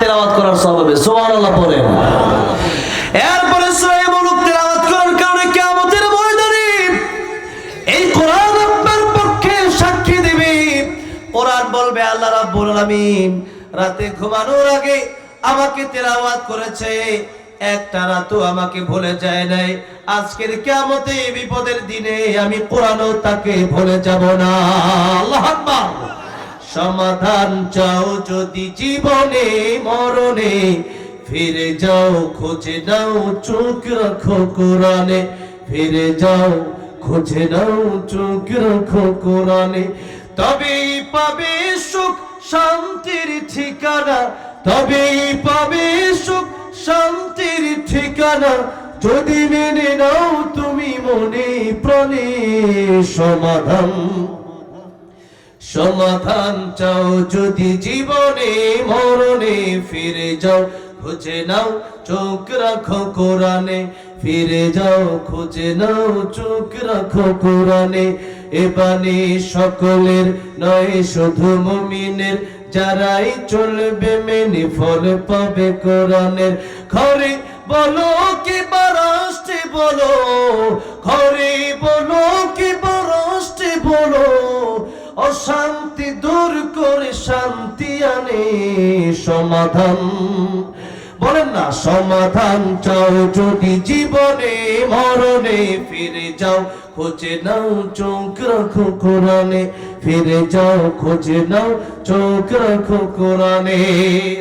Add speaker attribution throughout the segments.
Speaker 1: তেলাওয়াত করার সওয়াব হবে। সুবহানাল্লাহ পড়েন। এরপরে সূরা মুলক তেলাওয়াত করার কারণে কিয়ামতের ময়দানে এই কোরআন আপনার পক্ষে সাক্ষী দিবে। কোরআন বলবে আল্লাহ রাব্বুল আলামিন রাতে ঘুমানোর আগে আমাকে তেলাওয়াত করেছে, একটা রাতও আমাকে ভুলে যায় নাই। আজকের কিয়ামতে বিপদের দিনে আমি কোরআনও তাকে ভুলে যাব না। আল্লাহু আকবার। সমাধান চাও যদি জীবনে মরণে, ফিরে যাও খুঁজে নাও চোখ রাখো কোরআনে। ফিরে যাও খুঁজে নাও চোখ রাখো কোরআনে, তবেই পাবে সুখ শান্তির ঠিকানা। তবেই পাবে সুখ শান্তির ঠিকানা, যদি মেনে নাও তুমি মনে প্রাণে সমাধান। সমাধান চাও যদি জীবনে মরণে, ফিরে যাও খুঁজে নাও চোখ রাখো কোরআনে। ফিরে যাও খুঁজে নাও চোখ রাখো কোরআনে। এ বাণী সকলের নয় শুধু মুমিনের, যারাই চলবে মেনে ফল পাবে কোরআনের। ঘরে বলো কি বারাষ্টে বলো, ঘরে বলো কি বারাষ্টে বলো, অশান্তি দূর করে শান্তি আনে সমাধান। বলেন না, সমাধান চাও যদি জীবনে মরণে, ফিরে যাও খুঁজে নাও চোখ রাখো কোরআনে। ফিরে যাও খুঁজে নাও চোখ রাখো কোরআনে।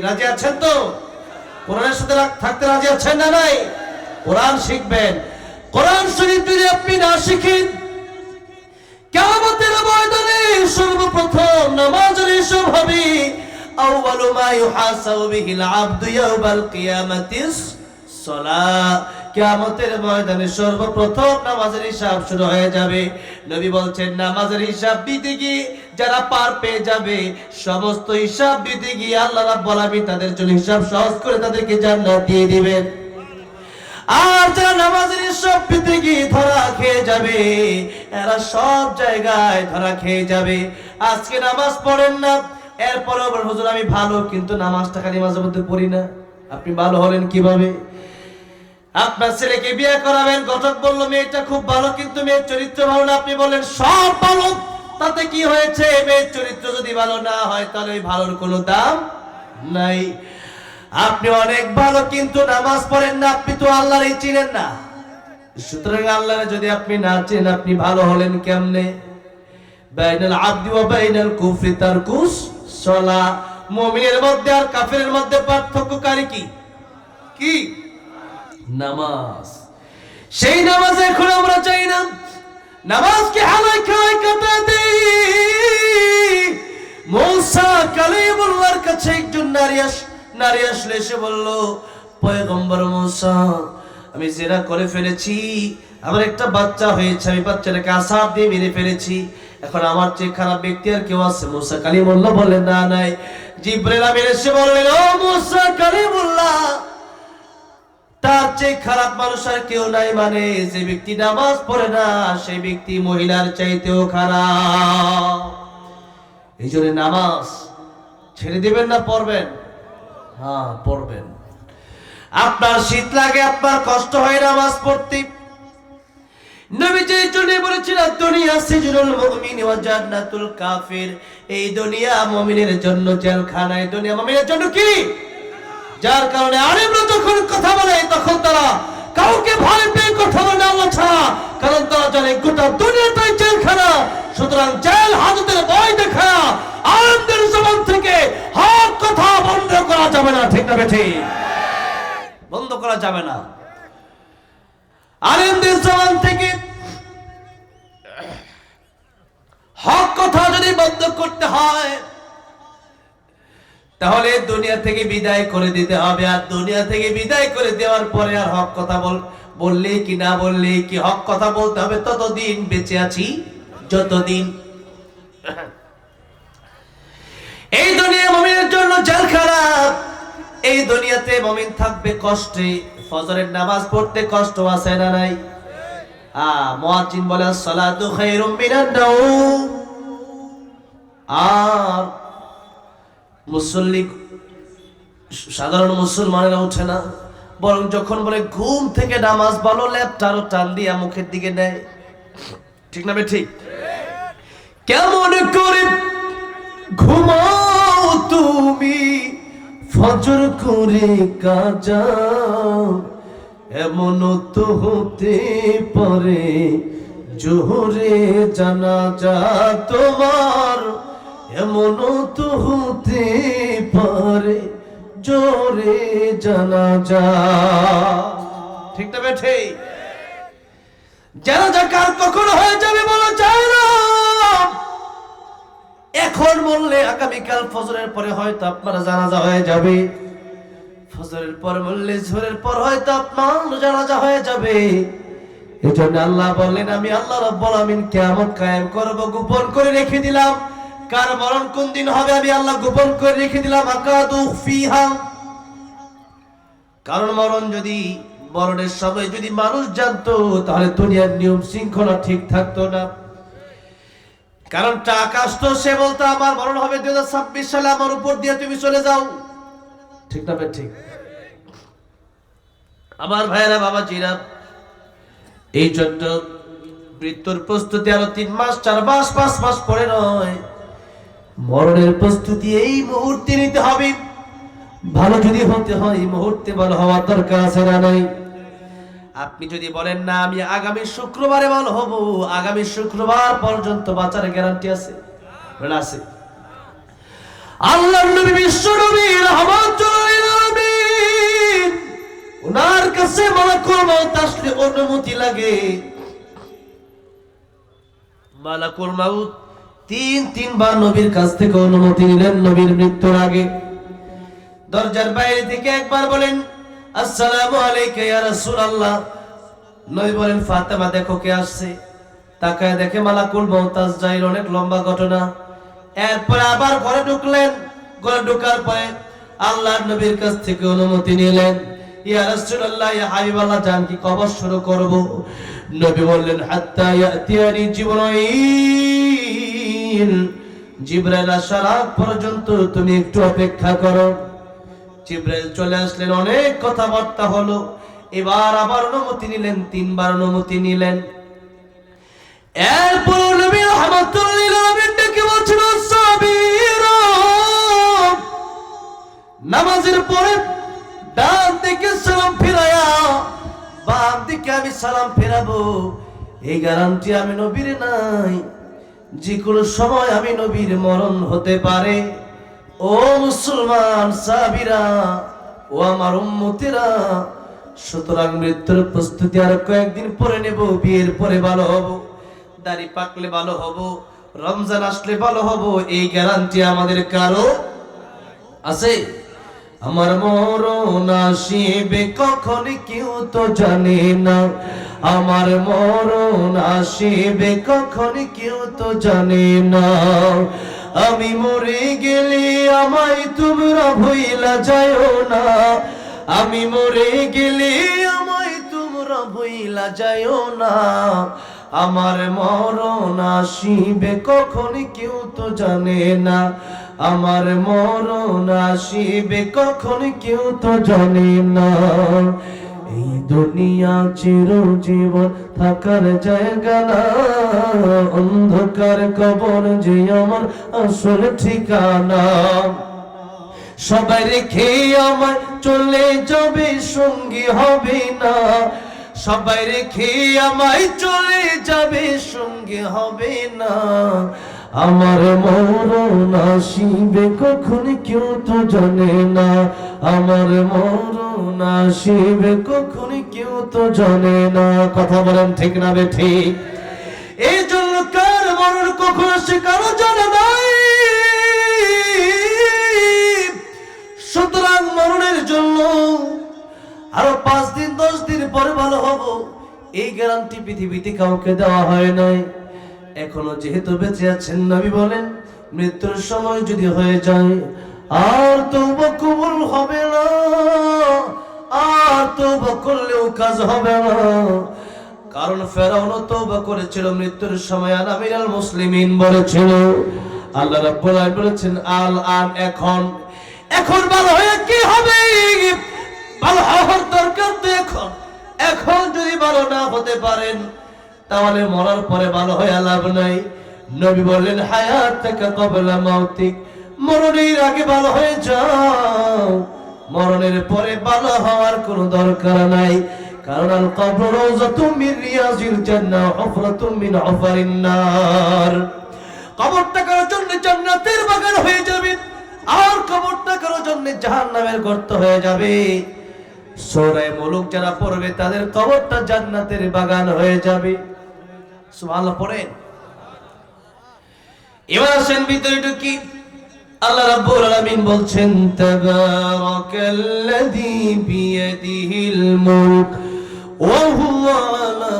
Speaker 1: রাজি আছেন তো? কোরআনের সাথে থাকতে রাজি আছেন না নাই? কোরআন শিখবেন। কোরআন শরীফ যদি আপনি না শিখেন, কিয়ামতের ময়দানে সর্বপ্রথম নামাজের হিসাব হবে। আউয়ালু মা ইউহাসাবু বিহিল আবদু ইয়াউমাল কিয়ামাতিস সালাহ। কিয়ামতের ময়দানে সর্বপ্রথম নামাজের হিসাব শুরু হয়ে যাবে। নবী বলছেন, নামাজের হিসাব দিতে গিয়ে যারা পার পেয়ে যাবে, সমস্ত হিসাব দিতে গিয়ে আল্লাহ রাব্বুল আলামিন তাদের জন্য হিসাব সহজ করে তাদেরকে জান্নাত দিয়ে দিবেন। আর যারা নামাজের হিসাব দিতে গিয়ে ধরা খেয়ে যাবে, এরা সব জায়গায় ধরা খেয়ে যাবে। আজকে নামাজ পড়েন না, এরপরে বলেন হুজুর আমি ভালো, কিন্তু নামাজটা খালি মাঝে মধ্যে পড়ি না। আপনি ভালো হলেন কিভাবে? আপনার ছেলেকে বিয়ে করাবেন, ঘটক বলল মেয়েটা খুব ভালো, কিন্তু মেয়ের চরিত্র ভালো না। আপনি বলেন সব ভালো, তাতে কি হয়েছে? মেয়ের চরিত্র যদি ভালো না হয় তাহলে ওই ভালোর কোনো দাম নাই। আপনি অনেক ভালো, কিন্তু নামাজ পড়েন না, আপনি তো আল্লাহরই চিনেন না। সুতরাং আল্লাহরে যদি আপনি না চিনেন, আপনি ভালো হলেন কেমনে? বাইনাল আবদি ওয়া বাইনাল কুফরি তারকুস সালাহ। মুমিনের মধ্যে আর কাফিরের মধ্যে পার্থক্যকারী কি? কি? নামাজ। সেই নামাজ এখন আমরা চাই না। নামাজকে হালাই খাই কাটা দেই। মূসা কালিমুল্লাহর কাছে একজন নারী আসলে এসে বলল, পয়গম্বর মূসা, আমি জিনা করে ফেলেছি, আমার একটা বাচ্চা হয়েছে, আমি বাচ্চাটাকে আসাদ দিয়ে মেরে ফেলেছি, এখন আমার চেয়ে খারাপ ব্যক্তি আর কেউ আছে? মূসা কালিমুল্লাহ বললেন, না নাই। জিবরাইল আমিন এসে বললেন, ও মূসা কালিমুল্লাহ, তার চেয়ে খারাপ মানুষ আর কেউ নাই। মানে যে ব্যক্তি নামাজ পড়ে না, সেই ব্যক্তি মহিলার চাইতেও খারাপ। এই জন্য নামাজ ছেড়ে দিবেন না পড়বেন? হ্যাঁ পড়বেন। আপনার শীত লাগে, আপনার কষ্ট হয় নামাজ পড়তে। নবীজি এই জন্য বলেছিলেন, দুনিয়া সিজনুল মুমিন ওয়া জান্নাতুল কাফির। এই দুনিয়া মুমিনের জন্য জেলখানা, এই দুনিয়া মুমিনের জন্য কি? যার কারণে আলেমরা যখন কথা বলে তখন তারা কাউকে ভয় পেয়ে কথা বলে আল্লাহ ছাড়া, কারণ তারা জানে গোটা দুনিয়াটাই জেলখানা। সুতরাং জেল হাজতের ভয় দেখা আলেমদের জবান থেকে হক কথা বন্ধ করা যাবে না। ঠিক না বেঠি? বন্ধ করা যাবে না। আলেমদের জবান থেকে হক কথা যদি বন্ধ করতে হয়, তাহলে দুনিয়া থেকে বিদায় করে দিতে হবে। আর দুনিয়া থেকে বিদায় করে দেওয়ার পরে আর হক কথা বললে কি না বললে কি, হক কথা বলতে হবে ততদিন বেঁচে আছি যতদিন। এই দুনিয়া মুমিনের জন্য জেলখানা। এই দুনিয়াতে মুমিন থাকবে কষ্টে। ফজরের নামাজ পড়তে কষ্ট আছে না নাই? মুয়াজ্জিন বলে সালাতু খায়রুম মিনান নাওম। আর মুসল্লি সাধারণ মুসলমানেরা উঠে না, বরং যখন বলে ঘুম থেকে নামাজ বলো, ল্যাপটা আরো টান দিয়া মুখের দিকে নেয়। ঠিক না ঠিক? কেমন করে ঘুমাও তুমি ফজর করে কাজা, এমন তো হতে পারে জোহরে জানাজা তোমার, এমন তো হতে পারে জোরে জানাজা। ঠিক না বেঠে? জানাজা কার কখন হয়ে যাবে বলা যায় না। এখন বললে আগামীকাল ফজরের পরে হয়তো আপনারা জানাজা হয়ে যাবে, ফজরের পর বললে জোহরের পর হয়তো আপনার জানাজা হয়ে যাবে। এজন্য আল্লাহ বললেন, আমি আল্লাহ রাব্বুল আমিন কিয়ামত কায়েম করব, গোপন করে রেখে দিলাম। কার মরণ কোন দিন হবে আমি আল্লাহ গোপন করে রেখে দিলাম। আকাদু ফিহা, কারণ মরণের সময় যদি মানুষ জানতো তাহলে দুনিয়ার নিয়ম শৃঙ্খলা ঠিক থাকতো না। কারণ টাকা আসতো, সে বলতো আমার মরণ হবে 2026 সালে, আমার উপর দিয়ে তুমি চলে যাও। ঠিক না ঠিক? আমার ভাইয়েরা, বাবাজিরা, এই জন্য মৃত্যুর প্রস্তুতি আরো 3 মাস 4 মাস 5 মাস পরে নয়, মরণের প্রস্তুতি এই মুহূর্তে নিতে হবে। ভালো যদি হতে হয় এই মুহূর্তে ভালো হওয়ার দরকার আছে না নাই? আপনি যদি বলেন না আমি আগামী শুক্রবারে ভালো হব, আগামী শুক্রবার পর্যন্ত বাঁচার গ্যারান্টি আছে? আছে। আল্লাহর নবী বিশ্ব নবী রাহমাতুল লিল আলামিন, ওনার কাছে মালাকুল মউত আসলে অনুমতি লাগে। মালাকুল মউত তিনবার নবীর কাছ থেকে অনুমতি নিলেন নবীর মৃত্যুর আগে। দরজার বাইরে থেকে একবার বলেন আসসালামু আলাইকা ইয়া রাসূলুল্লাহ। নবী বলেন ফাতেমা দেখো কে আসছে। তাকায় দেখে মালাকুল মউত আজরাইল। অনেক লম্বা ঘটনা। এরপর আবার ঘরে ঢুকলেন। ঘরে ঢোকার পরে আল্লাহর নবীর কাছ থেকে অনুমতি নিলেন, ইয়া রাসূলুল্লাহ, ইয়া হাবিবাল্লাহ, জান কি কবর শুরু করব? নবী বললেন হাত্তা ইয়াতিয়ানি জিবরাইল, জিবরাইল আসার আগ পর্যন্ত তুমি একটু অপেক্ষা করো। জিবরাইল চলে আসলেন, অনেক কথাবার্তা হলো। এবার আবার অনুমতি নিলেন, 3বার অনুমতি নিলেন। এরপর নবী রাহমাতুল লিল আলামিন ডেকে বলছেন সাবিরা, নামাজের পরে ডান দিকে সালাম ফিরায়া বাম দিকে আমি সালাম ফেরাবো, এই গ্যারান্টি আমি নবীর নাই। যে কোনো সময় আমি নবীর মরণ হতে পারে। ও মুসলমান সাহাবীরা, ও আমার উম্মতেরা, সুতরাং মৃত্যুর প্রস্তুতি আর কয়েকদিন পরে নেব। বিয়ের পরে ভালো হব, দাড়ি পাকলে ভালো হব, রমজান আসলে ভালো হব, এই গ্যারান্টি আমাদের কারো আছে? আমার মরণ আসিবে কখন কেউ তো জানে না, আমার মরণ আসিবে কখন কেউ তো জানে না। আমি মরে গেলে আমায় তোমরা ভুইলা যাও না, আমি মরে গেলে আমায় তোমরা ভুইলা যাও না। আমার মরণ আসিবে কখন কেউ তো জানে না, আমার মরণ আসিবে কখন কেউ তো জানে না। এই দুনিয়া চিরজীবন থাকার জায়গা না, অন্ধকার কবর যে আমার আসল ঠিকানা। সবাই রেখে আমায় চলে যাবে, সঙ্গী হবে না, সবাই রেখে আমায় চলে যাবে, সঙ্গী হবে না। আমার মরণ আসিবে কখন কেউ তো জানে না, আমার মরণ আসিবে কখন কেউ তো জানে না। কথা বলেন ঠিক না বে ঠিক? এই জন্য কার মরণ কখন আসে কারো জানা নাই। সুতরাং মরণের জন্য আরো 5 দিন 10 দিন পরে ভালো হব, এই গ্যারান্টি পৃথিবীতে কাউকে দেওয়া হয় নাই। এখনো যেহেতু বেঁচে আছেন, নবী বলেন মৃত্যুর সময় যদি হয়ে যায় আর তওবা কবুল হবে না, আর তওবা করলেও কাজ হবে না। কারণ ফেরাউন তওবা করেছিল মৃত্যুর সময়, আমিরাল মুসলিমিন বলেছিল। আল্লাহ রাব্বুল আলামিন বলেছেন আল আন, এখন এখন ভালো হয়ে কি হবে? ভালো হওয়ার দরকার তো এখন। এখন যদি ভালো না হতে পারেন তাহলে মরার পরে ভালো হয়ে লাভ নাই। নবী বললেন হায়াতাকা ক্বাবলা মাউতিক, মরণের আগে ভালো হয়ে যাও, মরণের পরে ভালো হওয়ার কোনো দরকার নাই। কারণ আল কবর রাউযাতুম মিন রিয়াজিল জান্নাহ হুফরাতুম মিন হুফারিন নার। কবরটা কারোর জন্য জান্নাতের বাগান হয়ে যাবে, আর কবরটা কারোর জন্য জাহান্নামের গর্ত হয়ে যাবে। সূরা মুলুক যারা পড়বে তাদের কবরটা জান্নাতের বাগান হয়ে যাবে। সুবহানাল্লাহ পড়েন। এবার আসেন ভিতরে ঢুকি। আল্লাহ রাব্বুল আলামিন বলছেন তাবারাকাল্লাযী বিয়াদিহিল মুলক ওয়া হুয়া আলা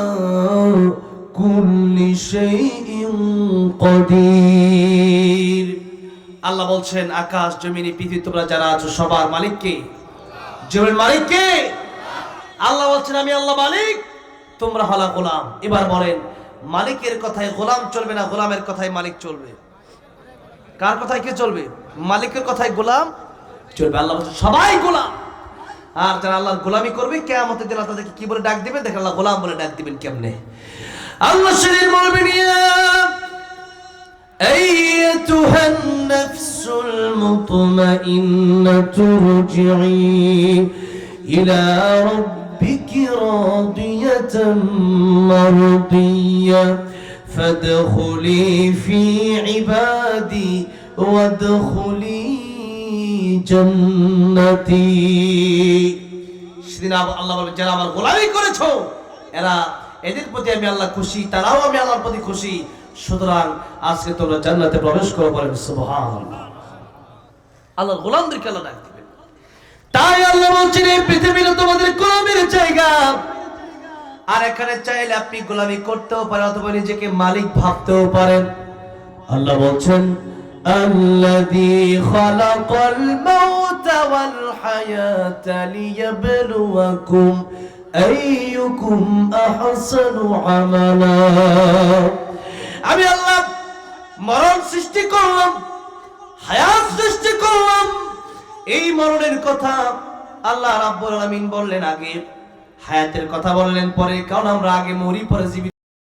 Speaker 1: কুল্লি শাইইন কাদির। আল্লাহ বলছেন আকাশ জমিনে পৃথিবী তোমরা যারা আছো সবার মালিক কে? জমির মালিক কে? আল্লাহ বলছেন আমি আল্লাহ মালিক, তোমরা হলা গোলাম। এবার বলেন মালিকের কথায় গোলাম চলবে না গোলামের কথায় মালিক চলবে? কার কথায় কে চলবে? মালিকের কথায় গোলাম চলবে। আল্লাহ বলছেন সবাই গোলাম। আর যারা আল্লাহর গোলামি করবে কিয়ামতের দিন আল্লাহ তাদেরকে কি বলে ডাক দিবেন? দেখেন আল্লাহ গোলাম বলে ডাক দিবেন কেমনে। আল্লাহ শরীর বলবেন ইয়া আইয়াতুহান নাফসুল মুতমাইন্নাতু রুজিই ইলা রাব্বিকি রাদিয়াতাম মারদিয়া ফাদখুলি ফি ইবাদি ওয়াদখুলি জান্নাতি। সেদিন আল্লাহ বলবেন যারা আমার গোলামি করেছো এদের প্রতি আমি আল্লাহ খুশি, তারাও আমি আল্লাহর প্রতি খুশি, সুতরাং আজকে তোমরা জান্নাতে প্রবেশ করো। বলেন সুবহানাল্লাহ। আল্লাহর গোলামদেরকে আল্লাহ ডাক দিবেন। তাই আল্লাহ বলছেন এই পৃথিবীতে তোমাদের গোলামের জায়গা। আর এখানে চাইলে আপনি গোলামি করতেও পারেন অথবা নিজেকে মালিক ভাবতেও পারেন। আল্লাহ বলছেন আল্লাযী খালাকাল মাউতা ওয়াল হায়াতা লিয়াবলুয়াকুম আইয়ুকুম আহসানু আমালা। আমি আল্লাহ মরণ সৃষ্টি করলাম, হায়াত সৃষ্টি করলাম। এই মরণের কথা আল্লাহ রাব্বুল আলামিন বললেন আগে, হায়াতের কথা বললেন পরে, কারণ আমরা আগে মরি পরে জীবিত